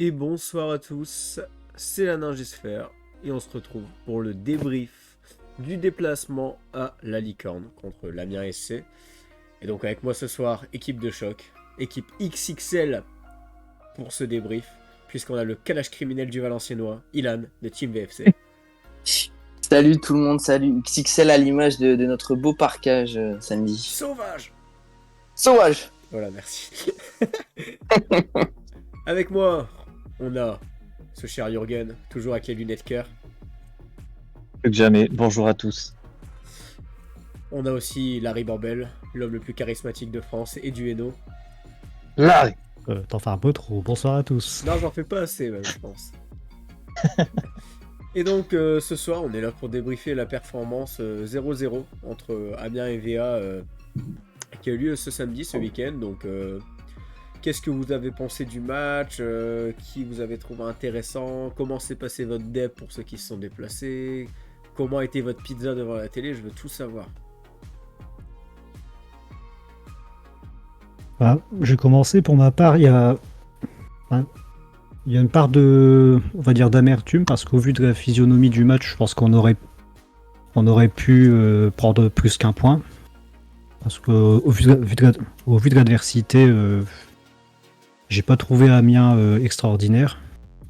Et bonsoir à tous, c'est la Ninjisphère et on se retrouve pour le débrief du déplacement à la Licorne contre l'Amiens SC. Et donc avec moi ce soir, équipe de choc, équipe XXL pour ce débrief, puisqu'on a le calage criminel du Valenciennois, Ilan de Team VFC. Salut tout le monde, salut XXL à l'image de notre beau parkage samedi. Sauvage. Voilà, merci. Avec moi, on a ce cher Jürgen, toujours avec les lunettes cœur. Plus que jamais, bonjour à tous. On a aussi Larry Bambel, l'homme le plus charismatique de France et du Hainaut. Larry. T'en fais un peu trop, bonsoir à tous. Non, j'en fais pas assez même, je pense. Et donc ce soir, on est là pour débriefer la performance 0-0 entre Amiens et VA qui a eu lieu ce samedi, ce week-end. Donc qu'est-ce que vous avez pensé du match, qui vous avez trouvé intéressant, comment s'est passé votre dep pour ceux qui se sont déplacés, comment a été votre pizza devant la télé, je veux tout savoir. Bah, je vais commencer pour ma part, il y a une part de, on va dire, d'amertume parce qu'au vu de la physionomie du match, je pense qu'on aurait pu prendre plus qu'un point. Parce qu'au vu de l'adversité, j'ai pas trouvé Amiens extraordinaire.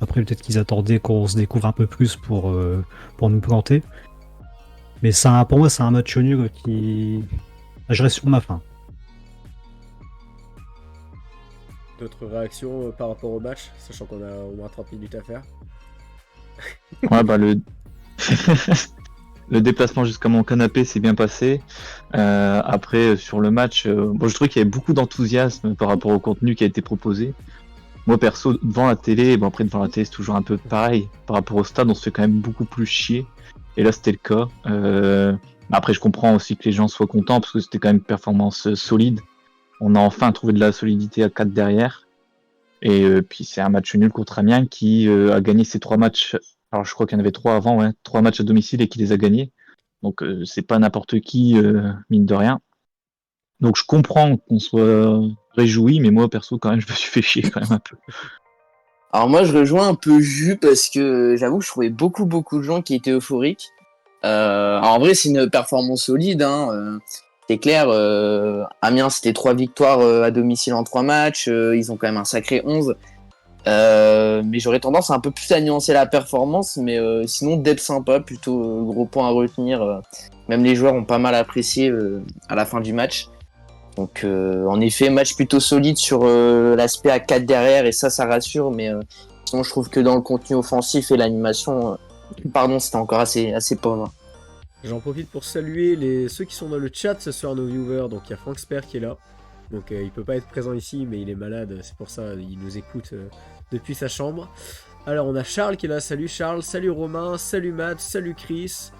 Après, peut-être qu'ils attendaient qu'on se découvre un peu plus pour nous planter. Mais pour moi, c'est un match nul qui... Je reste sur ma faim. D'autres réactions par rapport au match, sachant qu'on a au moins 30 minutes à faire. Ouais, bah le déplacement jusqu'à mon canapé s'est bien passé. Après, sur le match, je trouvais qu'il y avait beaucoup d'enthousiasme par rapport au contenu qui a été proposé. Moi, perso, devant la télé, après devant la télé, c'est toujours un peu pareil. Par rapport au stade, on se fait quand même beaucoup plus chier. Et là, c'était le cas. Après, je comprends aussi que les gens soient contents parce que c'était quand même une performance solide. On a enfin trouvé de la solidité à 4 derrière. Et puis c'est un match nul contre Amiens qui a gagné ses 3 matchs. Alors je crois qu'il y en avait 3 avant, ouais, 3 matchs à domicile et qui les a gagnés. Donc c'est pas n'importe qui, mine de rien. Donc je comprends qu'on soit réjoui, mais moi perso quand même je me suis fait chier quand même un peu. Alors moi je rejoins un peu Jus parce que j'avoue que je trouvais beaucoup de gens qui étaient euphoriques. Alors en vrai c'est une performance solide, c'est clair. Amiens c'était 3 victoires à domicile en 3 matchs, ils ont quand même un sacré 11. Mais j'aurais tendance à un peu plus à nuancer la performance. Mais sinon, depth sympa, plutôt gros point à retenir. Même les joueurs ont pas mal apprécié à la fin du match. Donc en effet, match plutôt solide sur l'aspect à 4 derrière, et ça rassure. Mais sinon, je trouve que dans le contenu offensif et l'animation, c'était encore assez pauvre. J'en profite pour saluer ceux qui sont dans le chat ce soir, nos viewers. Donc il y a Frank Sper qui est là. Donc il peut pas être présent ici, mais il est malade, c'est pour ça il nous écoute depuis sa chambre. Alors on a Charles qui est là, salut Charles, salut Romain, salut Matt, salut Chris.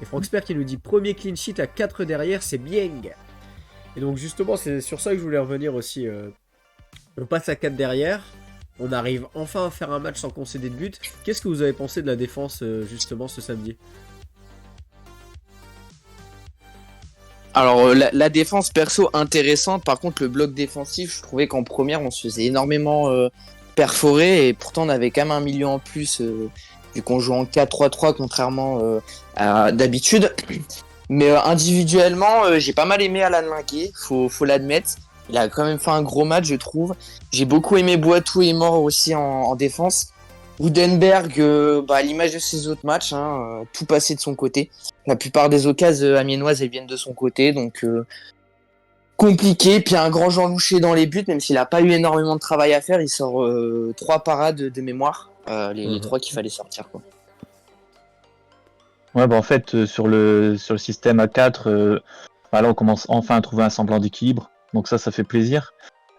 Et Frank Sper qui nous dit premier clean sheet à 4 derrière, c'est bien. Et donc justement c'est sur ça que je voulais revenir aussi. On passe à 4 derrière, on arrive enfin à faire un match sans concéder de but. Qu'est-ce que vous avez pensé de la défense justement ce samedi ? Alors la défense perso intéressante, par contre le bloc défensif, je trouvais qu'en première on se faisait énormément perforer, et pourtant on avait quand même un milieu en plus vu qu'on joue en 4-3-3 contrairement à d'habitude. Mais individuellement j'ai pas mal aimé Alan Linguet, faut l'admettre. Il a quand même fait un gros match, je trouve. J'ai beaucoup aimé Boitou et Mort aussi en défense. Woudenberg, à l'image de ses autres matchs, tout passé de son côté. La plupart des occasions amiénoises, elles viennent de son côté, donc compliqué. Puis un grand Jean Louché dans les buts, même s'il n'a pas eu énormément de travail à faire, il sort 3 parades de mémoire, les 3 qu'il fallait sortir, quoi. Ouais, en fait, sur le système A4, là, on commence enfin à trouver un semblant d'équilibre. Donc ça fait plaisir.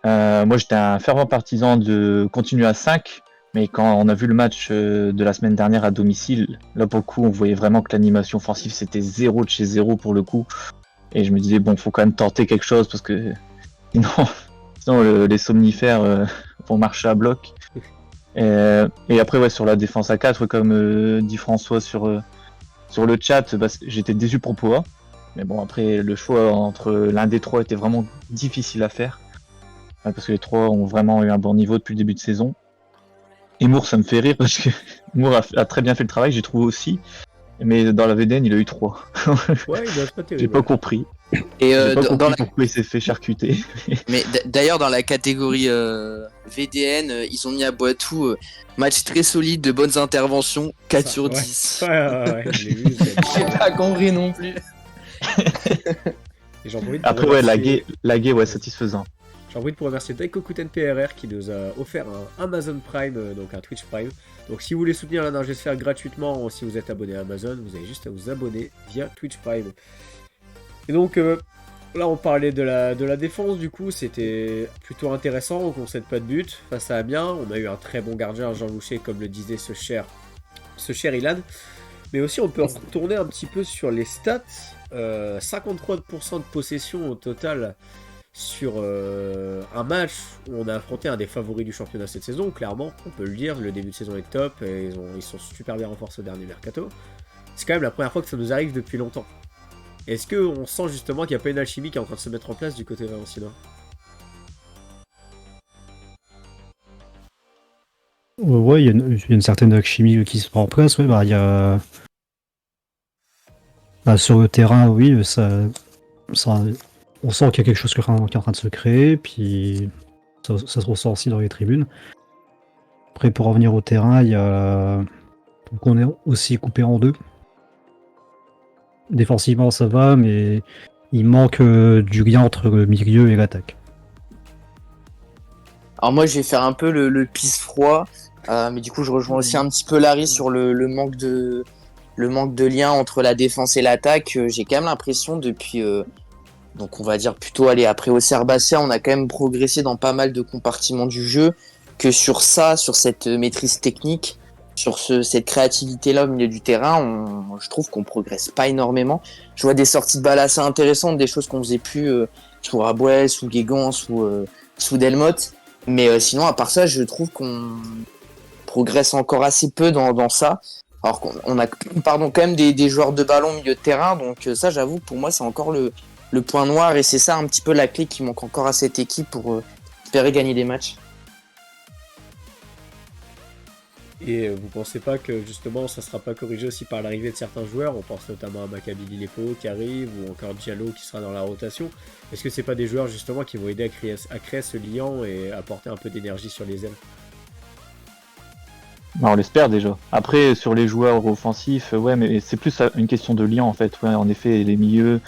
Moi, j'étais un fervent partisan de continuer à 5. Mais quand on a vu le match de la semaine dernière à domicile, là pour le coup, on voyait vraiment que l'animation offensive c'était 0 de chez 0 pour le coup. Et je me disais, bon, faut quand même tenter quelque chose parce que sinon les somnifères vont marcher à bloc. Et après, ouais, sur la défense à 4, comme dit François sur le chat, j'étais déçu pour Poa. Mais bon, après, le choix entre l'un des 3 était vraiment difficile à faire. Parce que les 3 ont vraiment eu un bon niveau depuis le début de saison. Et Moore, ça me fait rire parce que Moore a très bien fait le travail, j'ai trouvé aussi. Mais dans la VDN, il a eu 3. Ouais, il a pas terrible. J'ai pas compris. Et j'ai pas compris pourquoi il s'est fait charcuter. Mais d'ailleurs, dans la catégorie VDN, ils ont mis à Boitou match très solide, de bonnes interventions, 4 sur 10. Ouais, je l'ai vu. J'ai pas compris non plus. Et j'en profite après, ouais, lagué, ouais, satisfaisant. J'en profite pour remercier Daikokuten PRR qui nous a offert un Amazon Prime, donc un Twitch Prime. Donc si vous voulez soutenir la Ningesphère gratuitement, si vous êtes abonné à Amazon, vous avez juste à vous abonner via Twitch Prime. Et donc là on parlait de la défense, du coup c'était plutôt intéressant, on ne concède pas de but face à Amiens. On a eu un très bon gardien, Jean Louché, comme le disait ce cher Ilan. Mais aussi on peut retourner un petit peu sur les stats. 53% de possession au total sur un match où on a affronté un des favoris du championnat cette saison, clairement, on peut le dire, le début de saison est top, et ils sont super bien renforcés au dernier mercato. C'est quand même la première fois que ça nous arrive depuis longtemps. Est-ce qu'on sent justement qu'il n'y a pas une alchimie qui est en train de se mettre en place du côté valenciennois ? Ouais, il y a une certaine alchimie qui se prend en place. Ouais, il y a... sur le terrain, oui, on sent qu'il y a quelque chose qui est en train de se créer, puis ça se ressent aussi dans les tribunes. Après, pour revenir au terrain, donc on est aussi coupé en deux. Défensivement, ça va, mais il manque du lien entre le milieu et l'attaque. Alors moi, je vais faire un peu le pisse froid, mais du coup, je rejoins aussi un petit peu Larry sur le manque de lien entre la défense et l'attaque. J'ai quand même l'impression depuis... donc on va dire plutôt après Auxerre Bastia, on a quand même progressé dans pas mal de compartiments du jeu, que sur cette maîtrise technique, sur cette créativité-là au milieu du terrain, je trouve qu'on progresse pas énormément. Je vois des sorties de balles assez intéressantes, des choses qu'on faisait plus sous Rabouel, sous Guégan, sous Delmotte, mais sinon à part ça, je trouve qu'on progresse encore assez peu dans ça. Alors qu'on a quand même des joueurs de ballon au milieu de terrain, donc ça j'avoue pour moi c'est encore le point noir, et c'est ça un petit peu la clé qui manque encore à cette équipe pour espérer gagner des matchs. Et vous pensez pas que justement ça sera pas corrigé aussi par l'arrivée de certains joueurs? On pense notamment à Maccabi Lillepo qui arrive, ou encore Diallo qui sera dans la rotation. Est-ce que c'est pas des joueurs justement qui vont aider à créer ce lien et apporter un peu d'énergie sur les ailes? bah, on l'espère déjà. Après, sur les joueurs offensifs, ouais, mais c'est plus une question de lien en fait. Ouais, en effet, les milieux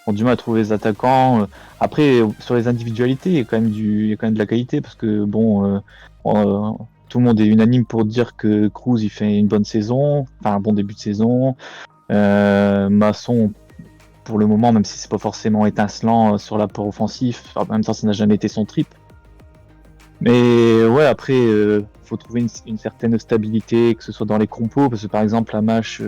ont du mal à trouver les attaquants. Après, sur les individualités, il y a quand même de la qualité parce que bon, tout le monde est unanime pour dire que Cruz il fait une bonne saison, enfin un bon début de saison. Masson, pour le moment, même si c'est pas forcément étincelant sur l'apport offensif, en même temps, ça n'a jamais été son trip. Mais ouais, après, faut trouver une certaine stabilité, que ce soit dans les compos, parce que par exemple, Amash,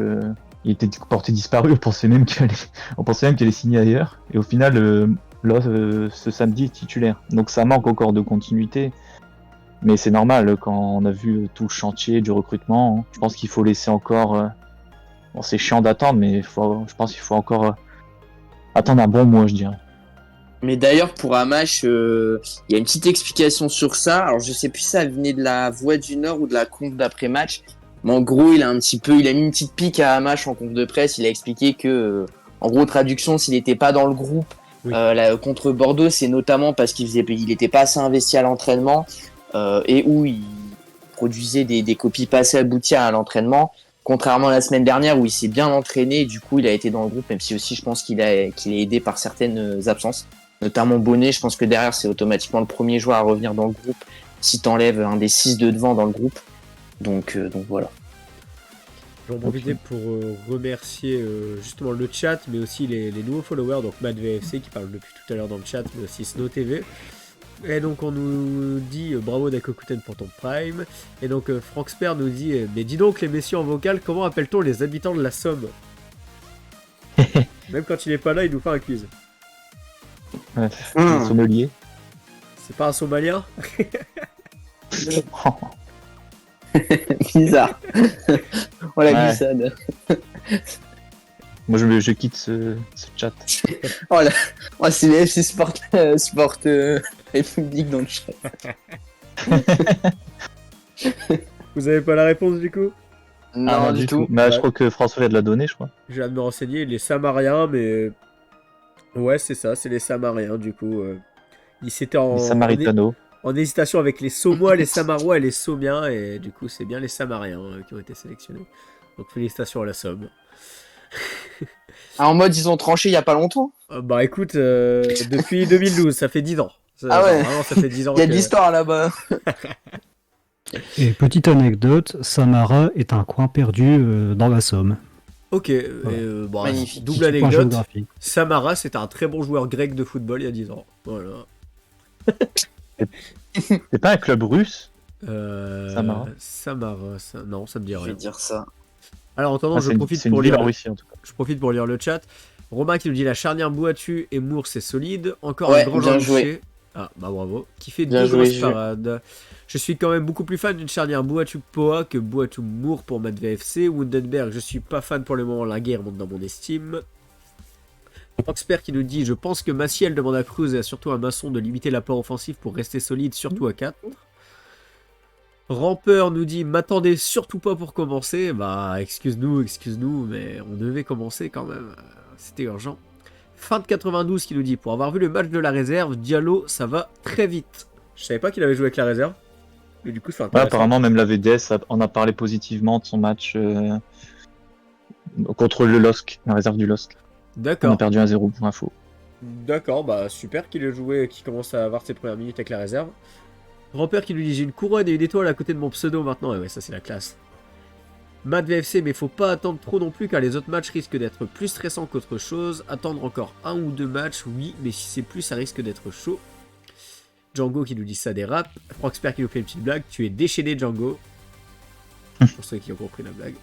il était porté disparu, on pensait même qu'il allait signer ailleurs, et au final, là, ce samedi, il est titulaire. Donc ça manque encore de continuité, mais c'est normal, quand on a vu tout le chantier du recrutement, hein. Je pense qu'il faut laisser encore... Bon, c'est chiant d'attendre, mais je pense qu'il faut encore attendre un bon mois, je dirais. Mais d'ailleurs, pour Amash, il y a une petite explication sur ça. Alors, je sais plus si ça venait de la Voix du Nord ou de la conf d'après-match. Mais en gros, il a mis une petite pique à Amash en conf de presse. Il a expliqué que, en gros, traduction, s'il n'était pas dans le groupe Oui. contre Bordeaux, c'est notamment parce il était pas assez investi à l'entraînement et où il produisait des copies pas assez abouties à l'entraînement. Contrairement à la semaine dernière où il s'est bien entraîné, et du coup, il a été dans le groupe, même si aussi je pense qu'il est aidé par certaines absences. Notamment Bonnet, je pense que derrière, c'est automatiquement le premier joueur à revenir dans le groupe si t'enlèves un des 6 de devant dans le groupe. Donc voilà. J'en profiter pour remercier justement le chat, mais aussi les nouveaux followers, donc Matt VFC qui parle depuis tout à l'heure dans le chat, mais aussi Snow TV. Et donc on nous dit bravo Dakokuten pour ton prime. Et donc Frank Sper nous dit mais dis donc les messieurs en vocal, comment appelle-t-on les habitants de la Somme? Même quand il est pas là, il nous fait un quiz. Ouais, le sommelier. C'est pas un Somalien? Bizarre. Oh la Ouais. glissade. Moi, je quitte ce chat. Oh c'est le FC Sport, République dans le chat. Vous avez pas la réponse du coup? Non, du tout. Mais Ouais. je crois que François vient de la donner, je crois. Je viens de me renseigner, les Samariens, mais... Ouais, c'est ça, c'est les Samariens, du coup. Ils s'étaient Les Samaritano. en hésitation avec les Saumois, les Samarois et les Saumiens, et du coup, c'est bien les Samariens qui ont été sélectionnés. Donc, félicitations à la Somme. En mode, ils ont tranché il y a pas longtemps. Bah écoute, depuis 2012, ça fait 10 ans. Ah ouais. Vraiment, ça fait 10 ans Il y a que... de l'histoire là-bas. Et petite anecdote, Samara est un coin perdu dans la Somme. Ok, bon, Magnifique. double Petit point anecdote. géographique. Samara, c'était un très bon joueur grec de football il y a 10 ans. Voilà. C'est pas un club russe? Samara. Non, ça me dit Je vais rien. dire ça. Alors, en attendant, Ah, je profite c'est une pour ville lire... en Russie, en tout cas. Je profite pour lire le chat. Romain qui nous dit la charnière Boatu et Moore c'est solide. Encore Ouais, un grand bien Jean joué. Luchet. Ah bah bravo. Qui fait Bien deux joué, grosses Jules. parades. Je suis quand même beaucoup plus fan d'une charnière Boatu Poa que Boatu Moore pour Matt VFC. Wundenberg, je suis pas fan pour le moment. La guerre monte dans mon estime. Expert qui nous dit je pense que Maciel demande à Cruz et surtout à Masson de limiter l'apport offensif pour rester solide, surtout à 4. Rampeur nous dit m'attendez surtout pas pour commencer. Bah excuse-nous, mais on devait commencer quand même. C'était urgent. Fin de 92 qui nous dit pour avoir vu le match de la réserve, Diallo ça va très vite. Je savais pas qu'il avait joué avec la réserve. Mais du coup c'est Ouais, intéressant. apparemment, même la VDS en a parlé positivement de son match contre le LOSC, la réserve du LOSC. On a D'accord. perdu 1-0 pour info. D'accord, bah super qu'il ait joué, qu'il commence à avoir ses premières minutes avec la réserve. Rampeur qui nous dit j'ai une couronne et une étoile à côté de mon pseudo maintenant. Et ouais, ça c'est la classe. Matt VFC, mais faut pas attendre trop non plus car les autres matchs risquent d'être plus stressants qu'autre chose. Attendre encore un ou deux matchs, oui, mais si c'est plus, ça risque d'être chaud. Django qui nous dit ça dérape. Frank Sper qui nous fait une petite blague. Tu es déchaîné, Django. Pour ceux qui ont compris la blague.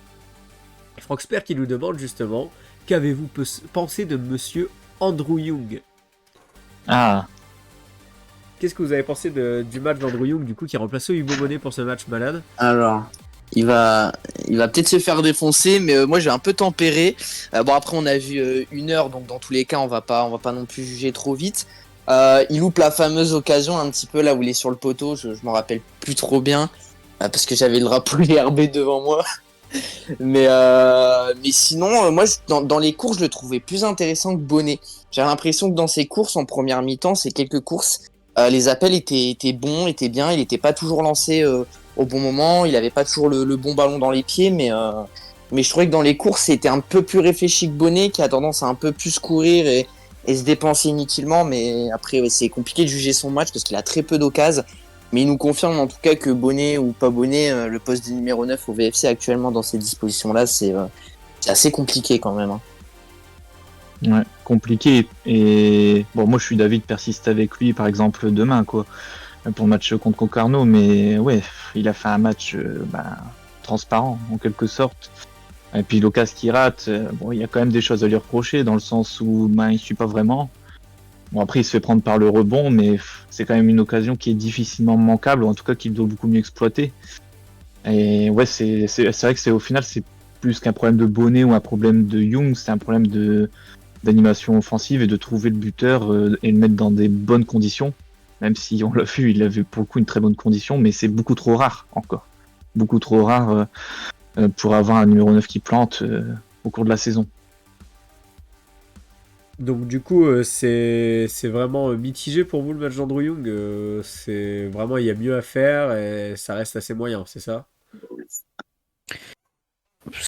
Et Frank Sper qui nous demande justement qu'avez-vous pensé de monsieur Andrew Young? Ah, Qu'est-ce que vous avez pensé du match d'Andrew Young, du coup, qui a remplacé Hugo Bonnet pour ce match malade? Alors, il va peut-être se faire défoncer, mais moi j'ai un peu tempéré. Bon après on a vu 1 heure, donc dans tous les cas on va pas non plus juger trop vite. Il loupe la fameuse occasion un petit peu là où il est sur le poteau, je m'en rappelle plus trop bien parce que j'avais le drapeau RB devant moi. mais sinon moi dans les courses je le trouvais plus intéressant que Bonnet. J'ai l'impression que dans ses courses en première mi-temps, ces quelques courses, les appels étaient bons, étaient bien, il était pas toujours lancé au bon moment. Il avait pas toujours le bon ballon dans les pieds, mais je trouvais que dans les courses, c'était un peu plus réfléchi que Bonnet, qui a tendance à un peu plus courir et se dépenser inutilement. Mais après, ouais, c'est compliqué de juger son match parce qu'il a très peu d'occasions. Mais il nous confirme en tout cas que Bonnet ou pas Bonnet, le poste de numéro 9 au VFC actuellement dans ces dispositions-là, c'est assez compliqué quand même. Hein. Ouais, compliqué. Et bon, moi je suis d'avis de persister avec lui, par exemple, demain, quoi, pour le match contre Concarneau. Mais ouais, il a fait un match transparent, en quelque sorte. Et puis l'occasion qu'il rate, bon, il y a quand même des choses à lui reprocher, dans le sens où il suit pas vraiment. Bon, après, il se fait prendre par le rebond, mais c'est quand même une occasion qui est difficilement manquable, ou en tout cas qu'il doit beaucoup mieux exploiter. Et ouais, c'est vrai que au final, c'est plus qu'un problème de Bonnet ou un problème de Young, c'est un problème d'animation offensive et de trouver le buteur et le mettre dans des bonnes conditions. Même si on l'a vu, il avait pour le coup une très bonne condition, mais c'est beaucoup trop rare encore. Beaucoup trop rare pour avoir un numéro 9 qui plante au cours de la saison. Donc du coup, c'est vraiment mitigé pour vous le match d'Andrew Young. C'est vraiment, il y a mieux à faire et ça reste assez moyen, c'est ça?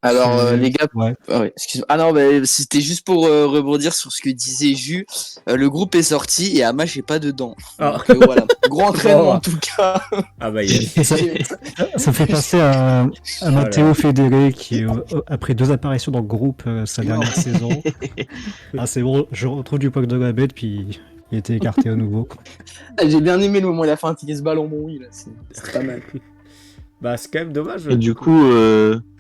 Alors les gars, Ouais. ouais, excuse-moi. Ah non, c'était juste pour rebondir sur ce que disait Jus. Le groupe est sorti et Amash est pas dedans. Ah. Donc voilà, gros entraînement Oh. en tout cas. Ah bah yes. Ça fait passer à Matteo Federe qui, après 2 apparitions dans le groupe sa dernière saison, c'est bon, je retrouve du poil de la bête, puis il était écarté à nouveau. Quoi. J'ai bien aimé le moment où il a fait un petit ballon bon oui là, c'est pas mal. Bah c'est quand même dommage. Et du coup,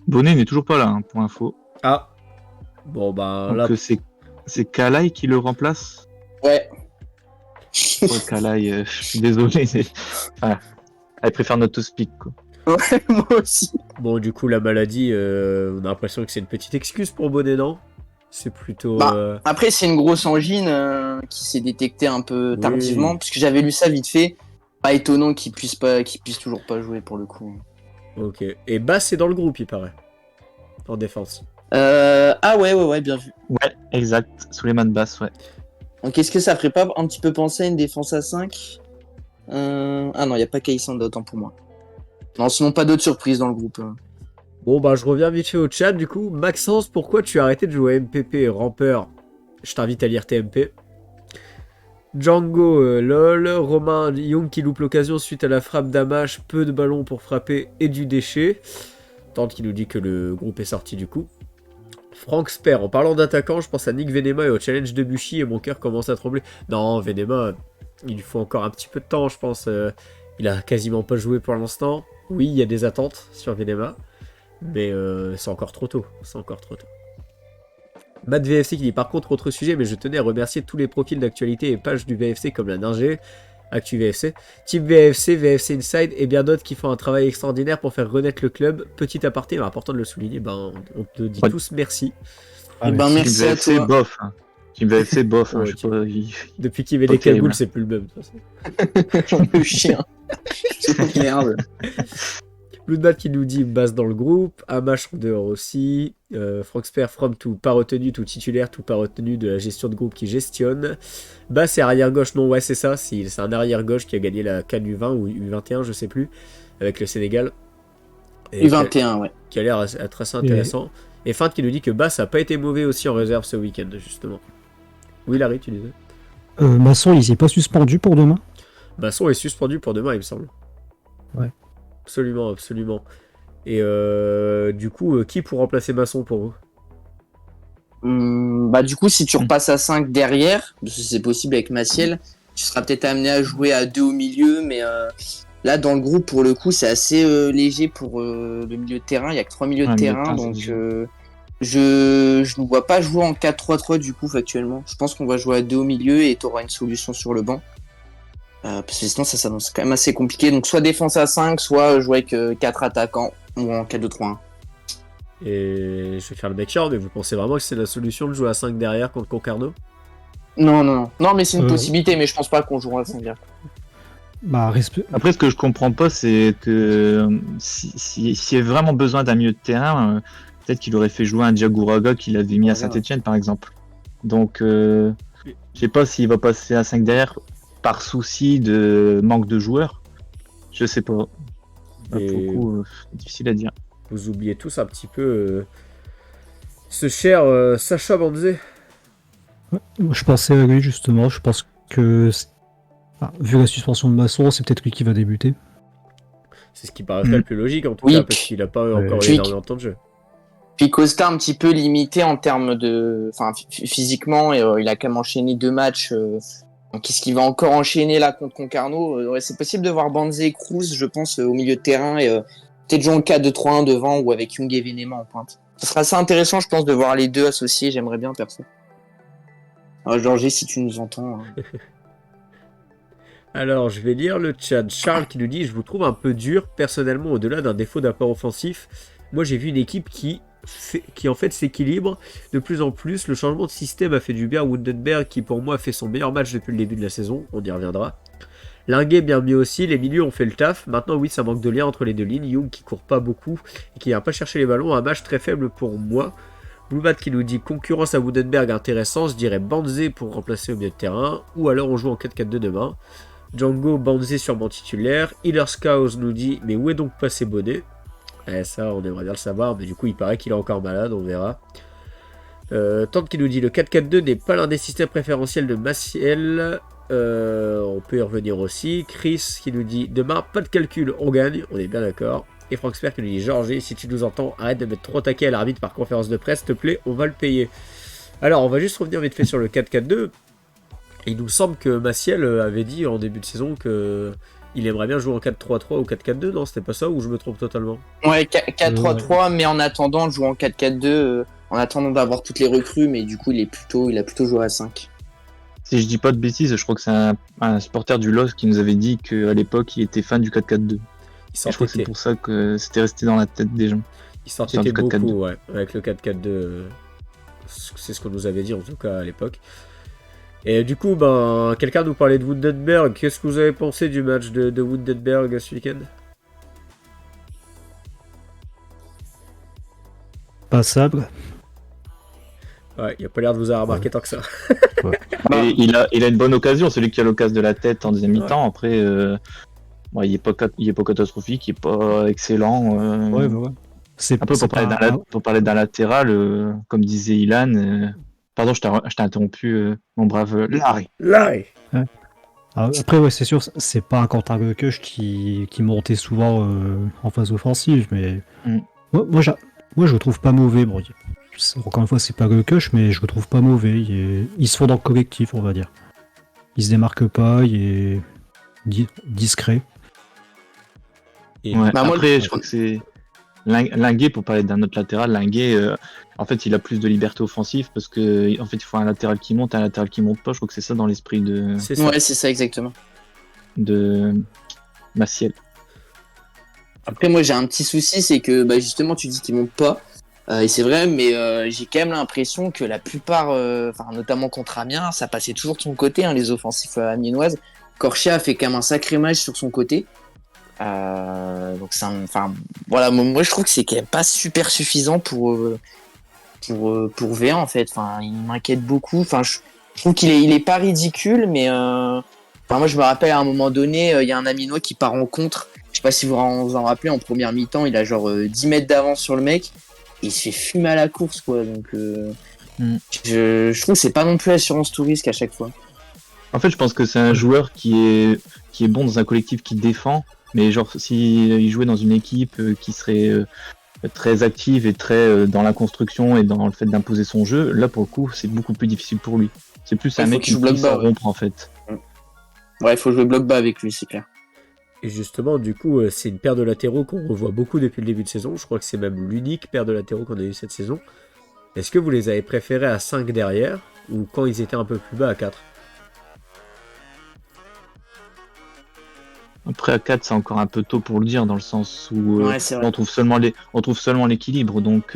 Bonnet n'est toujours pas là, hein, pour info. Ah. Bon bah là. Donc c'est Kalai qui le remplace. Ouais. Ouais, Kalai, je suis désolé. Enfin, elle préfère not to speak, quoi. Ouais, moi aussi. Bon du coup la maladie, on a l'impression que c'est une petite excuse pour Bonnet, non? C'est plutôt. Après c'est une grosse angine qui s'est détectée un peu Oui. tardivement, parce que j'avais lu ça vite fait. Pas étonnant qu'il puisse toujours pas jouer pour le coup. Ok. Et Bass est dans le groupe, il paraît. En défense. Ah ouais, bien vu. Ouais, exact. Souleymane Bass, ouais. Donc est-ce que ça ferait pas un petit peu penser à une défense à 5 Ah non, il n'y a pas Kaïsanda, autant pour moi. Non, sinon pas d'autres surprises dans le groupe. Bon bah je reviens vite fait au chat du coup. Maxence, pourquoi tu as arrêté de jouer à MPP Rampeur? Je t'invite à lire TMP. Django, lol. Romain Young qui loupe l'occasion suite à la frappe d'Amash. Peu de ballons pour frapper et du déchet. Tante qui nous dit que le groupe est sorti du coup. Franck Sper, en parlant d'attaquant, je pense à Nick Venema et au challenge de Buchy et mon cœur commence à trembler. Non, Venema, il lui faut encore un petit peu de temps, je pense. Il a quasiment pas joué pour l'instant. Oui, il y a des attentes sur Venema, mais c'est encore trop tôt. C'est encore trop tôt. Matt VFC qui dit par contre autre sujet, mais je tenais à remercier tous les profils d'actualité et pages du VFC comme la Ninger, Actu VFC, Type VFC, VFC Inside et bien d'autres qui font un travail extraordinaire pour faire renaître le club. Petit aparté, mais important de le souligner, on te dit tous merci. Et ben merci à VFC toi. bof. Hein. Team VFC bof. Hein, Ouais, je sais pas, Depuis qu'il met Pas des cagoules, terrible. c'est plus le même. De toute façon. Le chien. Merde. Bloodbat qui nous dit base dans le groupe, Amash en dehors aussi, Froxper from tout pas retenu, tout titulaire, tout pas retenu de la gestion de groupe qui gestionne. Bass c'est arrière gauche, non ouais c'est ça, c'est un arrière gauche qui a gagné la CAN U20 ou U21 je sais plus, avec le Sénégal. Et U21 ouais. qui a l'air être assez intéressant. Et Feinte qui nous dit que Bass a pas été mauvais aussi en réserve ce week-end justement. Oui Larry tu disais. Masson, il s'est pas suspendu pour demain? Masson est suspendu pour demain il me semble. Ouais. Absolument, absolument. Et du coup, qui pour remplacer Masson pour vous? Bah du coup si tu repasses à 5 derrière, parce que c'est possible avec Maciel, tu seras peut-être amené à jouer à 2 au milieu, mais là dans le groupe pour le coup c'est assez léger pour le milieu de terrain, il y a que 3 milieux de terrain, donc je ne vois pas jouer en 4-3-3 du coup factuellement. Je pense qu'on va jouer à 2 au milieu et tu auras une solution sur le banc. Parce que sinon ça s'annonce quand même assez compliqué, donc soit défense à 5, soit jouer avec 4 attaquants ou en 4-2-3-1. Et je vais faire le mec chiant, mais vous pensez vraiment que c'est la solution de jouer à 5 derrière contre Concarneau? Non, mais c'est une possibilité, mais je pense pas qu'on jouera à 5 derrière. Bah, Après, ce que je comprends pas, c'est que s'il y a vraiment besoin d'un milieu de terrain, peut-être qu'il aurait fait jouer un Diagouraga qu'il avait mis à Saint-Etienne, par exemple. Donc, je sais pas s'il va passer à 5 derrière par souci de manque de joueurs. Je sais pas. Pour Et le coup, difficile à dire. vous oubliez tous un petit peu ce cher Sacha Banzé. Je pensais à lui justement, je pense que vu la suspension de Masson, c'est peut-être lui qui va débuter. C'est ce qui paraîtrait le plus logique en tout Oui, cas, parce qu'il n'a pas encore eu puis- énormément de temps de jeu. Puis Costa un petit peu limité en termes de, enfin physiquement, et il a quand même enchaîné 2 matchs. Donc est-ce qu'il va encore enchaîner là contre Concarneau? Ouais, c'est possible de voir Banzé et Cruz, je pense, au milieu de terrain et peut-être jouer en 4-2-3-1 devant ou avec Young et Venema en pointe. Ce sera assez intéressant, je pense, de voir les deux associés. J'aimerais bien perso. Alors, Georgie, si tu nous entends. Alors, je vais lire le chat. Charles qui nous dit: je vous trouve un peu dur, personnellement, au-delà d'un défaut d'apport offensif. Moi, j'ai vu une équipe qui en fait s'équilibre de plus en plus. Le changement de système a fait du bien à Wundenberg, qui pour moi fait son meilleur match depuis le début de la saison. On y reviendra. Linguet bien mieux aussi. Les milieux ont fait le taf. Maintenant, oui, ça manque de lien entre les deux lignes. Young qui court pas beaucoup et qui vient pas chercher les ballons. Un match très faible pour moi. Bluebat qui nous dit: concurrence à Wundenberg intéressant. Je dirais Banzé pour remplacer au milieu de terrain. Ou alors on joue en 4-4-2 demain. Django Banzé sûrement titulaire. Healer Scouse nous dit: mais où est donc passé Bonnet? Ça, on aimerait bien le savoir, mais du coup, il paraît qu'il est encore malade, on verra. Tante qui nous dit: le 4-4-2 n'est pas l'un des systèmes préférentiels de Maciel. On peut y revenir aussi. Chris qui nous dit: demain, pas de calcul, on gagne. On est bien d'accord. Et Frank Sper qui nous dit: Georges, si tu nous entends, arrête de mettre trop taquet à l'arbitre par conférence de presse, s'il te plaît, on va le payer. Alors, on va juste revenir vite fait sur le 4-4-2. Il nous semble que Maciel avait dit en début de saison que il aimerait bien jouer en 4-3-3 ou 4-4-2, non? C'était pas ça, ou je me trompe totalement? Ouais, 4-3-3, mais en attendant de jouer en 4-4-2, en attendant d'avoir toutes les recrues, mais du coup, il a plutôt joué à 5. Si je dis pas de bêtises, je crois que c'est un supporter du LOSC qui nous avait dit qu'à l'époque, il était fan du 4-4-2. Et je crois que c'est pour ça que c'était resté dans la tête des gens. Il s'entêtait beaucoup, ouais, avec le 4-4-2. C'est ce qu'on nous avait dit, en tout cas, à l'époque. Et du coup, quelqu'un nous parlait de Wundenberg. Qu'est-ce que vous avez pensé du match de Wundenberg ce week-end? Passable. Ouais, il a pas l'air de vous avoir remarqué tant que ça. Et il a une bonne occasion, celui qui a l'occasion de la tête en deuxième mi-temps. Après, il est pas catastrophique, il est pas excellent. Ouais. C'est un peu pour parler d'un latéral, comme disait Ilan. Pardon, je t'ai interrompu, mon brave Larry. Larry. Ouais. Après, ouais, c'est sûr, c'est pas un Quentin Gokush qui montait souvent en phase offensive, mais moi, je le trouve pas mauvais. Bon, encore une fois, c'est pas Gokush, mais je le trouve pas mauvais. Il se fond dans le collectif, on va dire. Il se démarque pas, il est discret. Et ouais, après, je crois que c'est Linguet, pour parler d'un autre latéral. Linguet, en fait, il a plus de liberté offensive parce que, en fait, il faut un latéral qui monte, un latéral qui monte pas. Je crois que c'est ça dans l'esprit de. Ouais, c'est ça exactement. De Maciel. Après, moi, j'ai un petit souci, c'est que justement, tu dis qu'il monte pas, et c'est vrai, mais j'ai quand même l'impression que la plupart, notamment contre Amiens, ça passait toujours de son côté, les offensifs amiénoises. Corchia a fait quand même un sacré match sur son côté. Donc voilà, moi je trouve que c'est quand même pas super suffisant pour V1 en fait. Il m'inquiète beaucoup. Je trouve qu'il est pas ridicule, mais moi je me rappelle à un moment donné, il y a un Aminois qui part en contre. Je sais pas si vous vous en rappelez, en première mi-temps, il a genre 10 mètres d'avance sur le mec et il se fait fumer à la course quoi. Donc je trouve que c'est pas non plus assurance tout risque à chaque fois. En fait, je pense que c'est un joueur qui est bon dans un collectif qui défend. Mais genre, s'il jouait dans une équipe qui serait très active et très dans la construction et dans le fait d'imposer son jeu, là pour le coup, c'est beaucoup plus difficile pour lui. C'est plus un mec qui puisse en rompre en fait. Ouais, il faut jouer bloc bas avec lui, c'est clair. Et justement, du coup, c'est une paire de latéraux qu'on revoit beaucoup depuis le début de saison. Je crois que c'est même l'unique paire de latéraux qu'on a eu cette saison. Est-ce que vous les avez préférés à 5 derrière ou quand ils étaient un peu plus bas à 4? Après à 4 c'est encore un peu tôt pour le dire dans le sens où on trouve seulement l'équilibre, donc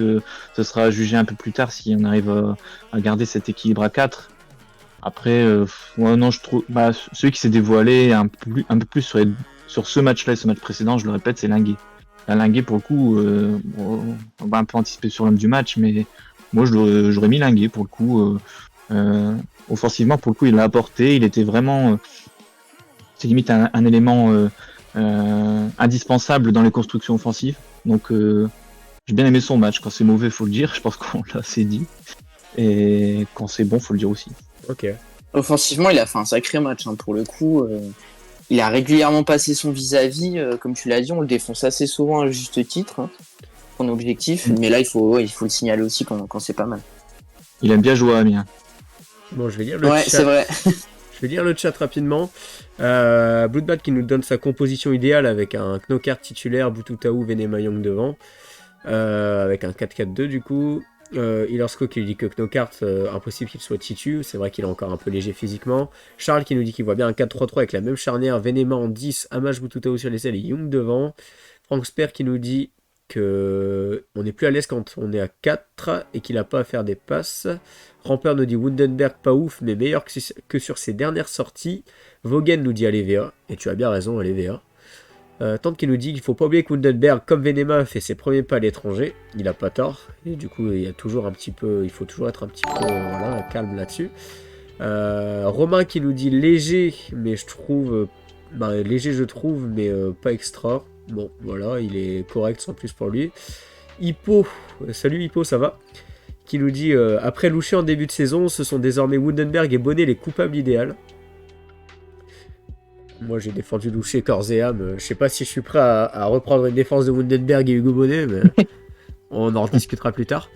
ce sera jugé un peu plus tard si on arrive à garder cet équilibre à 4. Après non, je trouve celui qui s'est dévoilé un peu plus sur ce match-là et ce match précédent, je le répète, c'est Linguet. Linguet pour le coup, on va un peu anticiper sur l'homme du match, mais moi j'aurais mis Linguet pour le coup. Offensivement pour le coup il l'a apporté, il était vraiment c'est limite un élément indispensable dans les constructions offensives. Donc j'ai bien aimé son match. Quand c'est mauvais, faut le dire. Je pense qu'on l'a assez dit. Et quand c'est bon, faut le dire aussi. Ok. Offensivement, il a fait un sacré match hein, pour le coup. Il a régulièrement passé son vis-à-vis. Comme tu l'as dit, on le défonce assez souvent à juste titre. Hein, son objectif. Mais là, il faut le signaler aussi quand c'est pas mal. Il aime bien jouer à Amiens. Bon, je vais lire le Ouais, chat. c'est vrai. Je vais lire le chat rapidement. Bloodbat qui nous donne sa composition idéale avec un Knockaert titulaire, Bututaou, Venema Young devant. Avec un 4-4-2 du coup. Ilarsko qui lui dit que Knockaert, impossible qu'il soit titu. C'est vrai qu'il est encore un peu léger physiquement. Charles qui nous dit qu'il voit bien un 4-3-3 avec la même charnière. Venema en 10, Amash, Bututaou sur les ailes et Young devant. Frank Sper qui nous dit que on est plus à l'aise quand on est à 4 et qu'il n'a pas à faire des passes. Ramper nous dit Wundenberg pas ouf mais meilleur que sur ses dernières sorties. Vaughan nous dit Alevea, et tu as bien raison Alevea. Tante qui nous dit qu'il faut pas oublier que Wundenberg, comme Venema, fait ses premiers pas à l'étranger. Il a pas tort, et du coup il faut toujours être un petit peu calme là-dessus. Romain qui nous dit léger, mais je trouve mais pas extra. Bon, voilà, il est correct sans plus pour lui. Hippo, salut Hippo, ça va? Qui nous dit après Loucher en début de saison, ce sont désormais Wundenberg et Bonnet les coupables idéaux. Moi j'ai défendu Loucher corps et âme. Je sais pas si je suis prêt à reprendre une défense de Wundenberg et Hugo Bonnet, mais on en rediscutera plus tard.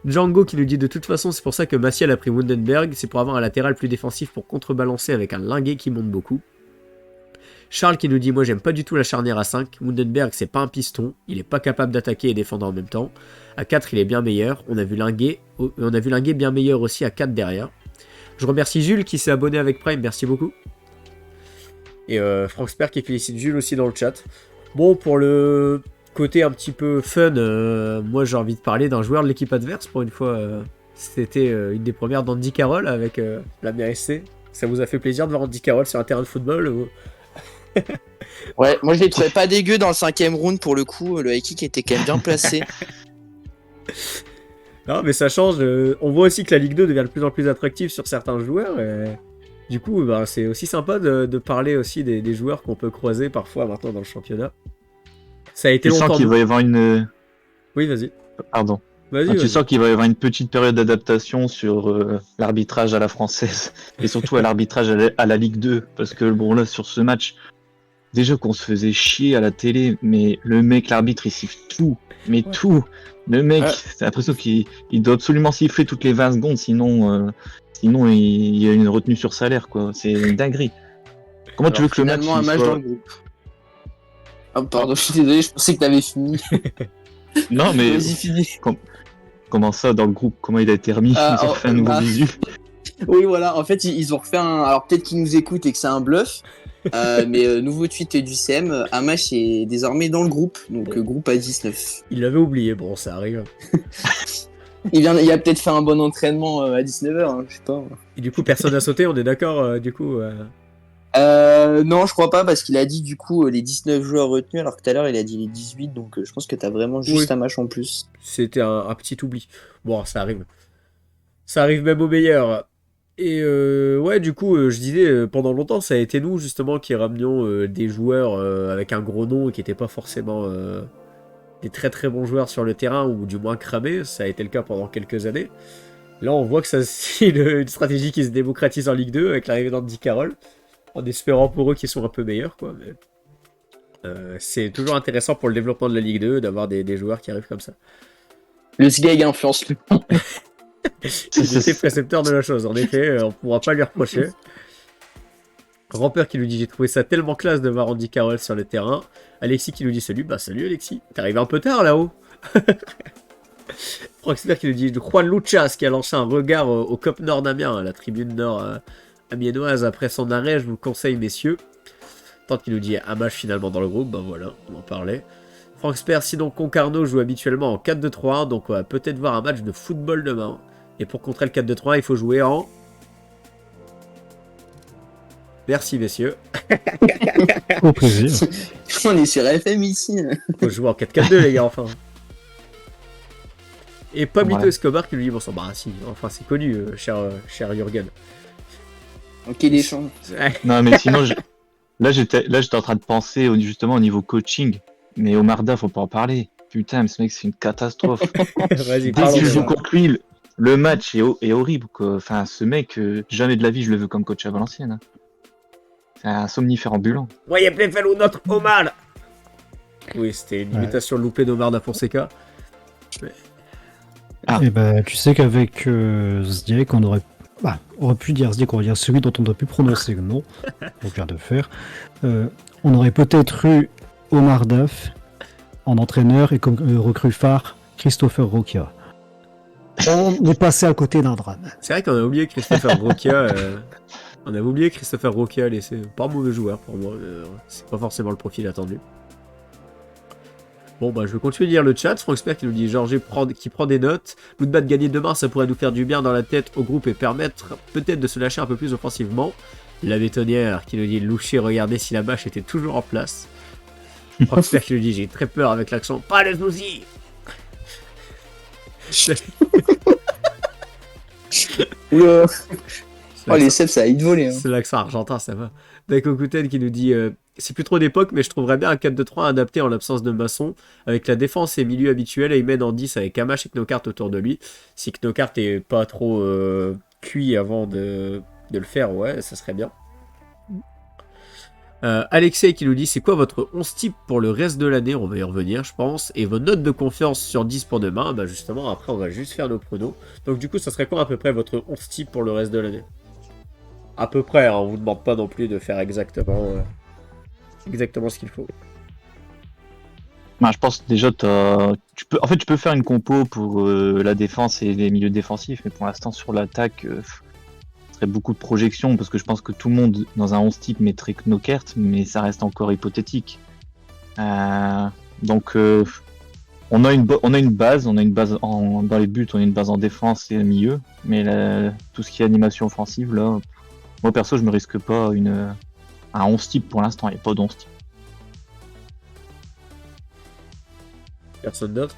Django qui nous dit de toute façon c'est pour ça que Maciel a pris Wundenberg, c'est pour avoir un latéral plus défensif pour contrebalancer avec un linguet qui monte beaucoup. Charles qui nous dit moi j'aime pas du tout la charnière à 5, Wundenberg c'est pas un piston, il est pas capable d'attaquer et défendre en même temps. À 4 il est bien meilleur, on a vu Linguet bien meilleur aussi à 4 derrière. Je remercie Jules qui s'est abonné avec Prime, merci beaucoup. Et Frank Sper qui félicite Jules aussi dans le chat. Bon, pour le côté un petit peu fun, moi j'ai envie de parler d'un joueur de l'équipe adverse pour une fois. C'était une des premières d'Andy Carroll avec l'Amiens SC. Ça vous a fait plaisir de voir Andy Carroll sur un terrain de football ou... Ouais, moi je les trouvais pas dégueu dans le 5ème round pour le coup. Le high kick était quand même bien placé. Non, mais ça change. On voit aussi que la Ligue 2 devient de plus en plus attractive sur certains joueurs. Et... Du coup, c'est aussi sympa de parler aussi des joueurs qu'on peut croiser parfois maintenant dans le championnat. Ça a été Tu longtemps. sens qu'il va y avoir une. Oui, vas-y. Pardon. Vas-y. Tu sens qu'il va y avoir une petite période d'adaptation sur l'arbitrage à la française et surtout à l'arbitrage à la Ligue 2 parce que bon là sur ce match, déjà qu'on se faisait chier à la télé, mais le mec l'arbitre il siffle tout, mais ouais. Tout. Le mec, c'est l'impression qu'il doit absolument siffler toutes les 20 secondes sinon il y a une retenue sur salaire quoi. C'est une dinguerie. Comment alors, tu veux que le match un match dans le groupe. Oh pardon, je suis désolé, je pensais que t'avais fini. Non mais vas-y finis. Comment ça dans le groupe? Comment il a été remis? Ils ont fait un nouveau visu. Oui voilà, en fait ils ont refait un... Alors peut-être qu'ils nous écoutent et que c'est un bluff, mais nouveau tweet du CM, Amash est désormais dans le groupe, donc groupe à 19. Il l'avait oublié, bon ça arrive. Il a peut-être fait un bon entraînement à 19h, hein, je sais pas. Et du coup personne n'a sauté, on est d'accord du coup Non, je crois pas parce qu'il a dit du coup les 19 joueurs retenus alors que tout à l'heure il a dit les 18 donc je pense que t'as vraiment juste un match en plus. C'était un petit oubli. Bon, ça arrive. Ça arrive même au meilleur. Et ouais, du coup, je disais, pendant longtemps, ça a été nous justement qui ramenions des joueurs avec un gros nom et qui n'étaient pas forcément des très très bons joueurs sur le terrain ou du moins cramés. Ça a été le cas pendant quelques années. Là, on voit que c'est une stratégie qui se démocratise en Ligue 2 avec l'arrivée d'Andy Carroll. En espérant pour eux qu'ils sont un peu meilleurs, quoi. Mais, c'est toujours intéressant pour le développement de la Ligue 2 d'avoir des joueurs qui arrivent comme ça. Le SGEG influence le monde. C'est précepteur de la chose, en effet, on pourra pas lui reprocher. Ramper qui nous dit j'ai trouvé ça tellement classe de voir Andy Carroll sur le terrain. Alexis qui nous dit salut, bah salut Alexis, t'es arrivé un peu tard là-haut. Proxter qui nous dit Juan Luchas qui a lancé un regard au COP Nord d'Amiens, la tribune nord amiénoise après son arrêt, je vous le conseille messieurs. Tant qu'il nous dit Amash finalement dans le groupe, bah voilà, on en parlait. Frank Sper, sinon Concarneau joue habituellement en 4-2-3-1, donc on va peut-être voir un match de football demain. Et pour contrer le 4-2-3-1, il faut jouer en... Merci messieurs. Au plaisir. On est sur FM ici. Il faut jouer en 4-4-2 les gars, enfin. Et Pablito Escobar qui lui dit, bon sang, bah si, enfin c'est connu, cher Jürgen. Ok, des champs. Non mais sinon Là, j'étais en train de penser justement au niveau coaching, mais Omar Da, faut pas en parler. Putain, mais ce mec, c'est une catastrophe. Vas-y, parlons de Décision ça. contre lui, le match est horrible, quoi. Enfin, ce mec, jamais de la vie, je le veux comme coach à Valenciennes. Hein. C'est un somnifère ambulant. Voyez plein ou notre Omar. Oui, c'était une imitation loupée d'Omar da Fonseca. Ah. Et bah, tu sais qu'avec Zdiek, on aurait pu dire Zdiek, on va dire celui dont on aurait pu prononcer le nom, on vient de faire. On aurait peut-être eu Omar Daf en entraîneur et comme recrue phare, Christopher Rokia. On est passé à côté d'un drame. C'est vrai qu'on a oublié Christopher Rokia. On avait oublié Christopher Rokia, c'est pas un mauvais joueur pour moi. C'est pas forcément le profil attendu. Bon, bah, je vais continuer de lire le chat. Franck Sper qui nous dit Georges qui prend des notes. Bloodbath gagner demain, ça pourrait nous faire du bien dans la tête au groupe et permettre peut-être de se lâcher un peu plus offensivement. La bétonnière qui nous dit Loucher, regardez si la bâche était toujours en place. Franck Sper qui nous dit j'ai très peur avec l'accent. Pas de soucis. Oula. Oh, les cèpes, ça a vite volé. Hein. C'est l'accent argentin, ça va. Dako Kuten qui nous dit c'est plus trop d'époque, mais je trouverais bien un 4-2-3 adapté en l'absence de Masson, avec la défense et milieu habituel, et il mène en 10 avec Amash et Knokart autour de lui. Si Knokart est pas trop cuit avant de le faire, ouais, ça serait bien. Alexei qui nous dit c'est quoi votre 11 type pour le reste de l'année, on va y revenir je pense, et vos notes de confiance sur 10 pour demain, bah justement après on va juste faire nos pronos. Donc du coup ça serait quoi à peu près votre 11 type pour le reste de l'année? À peu près, hein, on vous demande pas non plus de faire exactement ce qu'il faut. Bah, je pense déjà tu peux faire une compo pour la défense et les milieux défensifs, mais pour l'instant sur l'attaque, ce serait beaucoup de projections parce que je pense que tout le monde dans un 11 type mettrait Knokert, mais ça reste encore hypothétique. Donc on a une base dans les buts, on a une base en défense et au milieu, mais tout ce qui est animation offensive là, moi perso je me risque pas un 11 type pour l'instant, il n'y a pas d'11 type. Personne d'autre?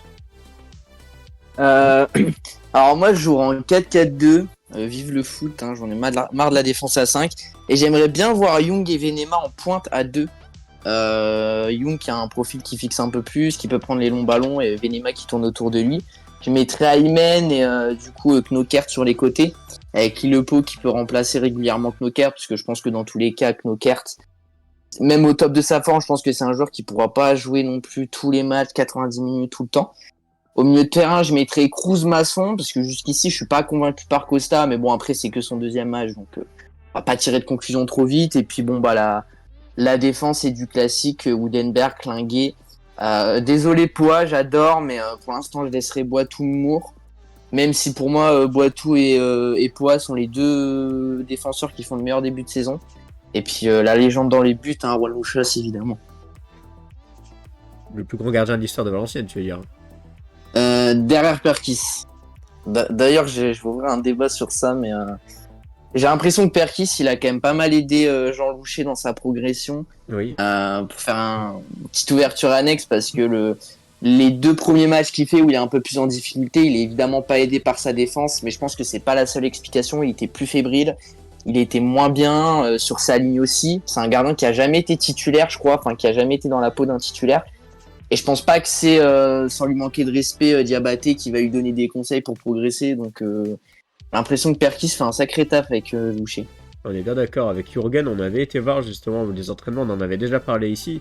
Alors moi je joue en 4-4-2, vive le foot, hein, j'en ai marre de la défense à 5, et j'aimerais bien voir Young et Venema en pointe à 2. Young qui a un profil qui fixe un peu plus, qui peut prendre les longs ballons, et Venema qui tourne autour de lui. Je mettrais Aymen et du coup Knokert sur les côtés, avec Ilepo qui peut remplacer régulièrement Knokert, parce que je pense que dans tous les cas Knokert, même au top de sa forme, je pense que c'est un joueur qui pourra pas jouer non plus tous les matchs, 90 minutes tout le temps. Au milieu de terrain, je mettrais Cruz Masson, parce que jusqu'ici, je suis pas convaincu par Costa, mais bon, après, c'est que son deuxième match, donc on va pas tirer de conclusion trop vite. Et puis bon, bah la défense est du classique, Woudenberg, Klinguet. Désolé Poa, j'adore, mais pour l'instant, je laisserai Boitou Moore. Même si pour moi, Boitou et Poa sont les deux défenseurs qui font le meilleur début de saison. Et puis la légende dans les buts, hein, Walouchas, évidemment. Le plus grand gardien de l'histoire de Valenciennes, tu veux dire? Derrière Perkis. D'ailleurs, je vais ouvrir un débat sur ça, mais j'ai l'impression que Perkis, il a quand même pas mal aidé Jean Loucher dans sa progression. Oui. Pour faire une petite ouverture annexe, parce que les deux premiers matchs qu'il fait où il est un peu plus en difficulté, il est évidemment pas aidé par sa défense, mais je pense que c'est pas la seule explication. Il était plus fébrile, il était moins bien sur sa ligne aussi. C'est un gardien qui a jamais été titulaire, je crois, enfin qui a jamais été dans la peau d'un titulaire. Et je pense pas que c'est sans lui manquer de respect Diabaté qui va lui donner des conseils pour progresser. Donc j'ai l'impression que Perkis fait un sacré taf avec Loucher. On est bien d'accord. Avec Jürgen, on avait été voir justement les entraînements, on en avait déjà parlé ici.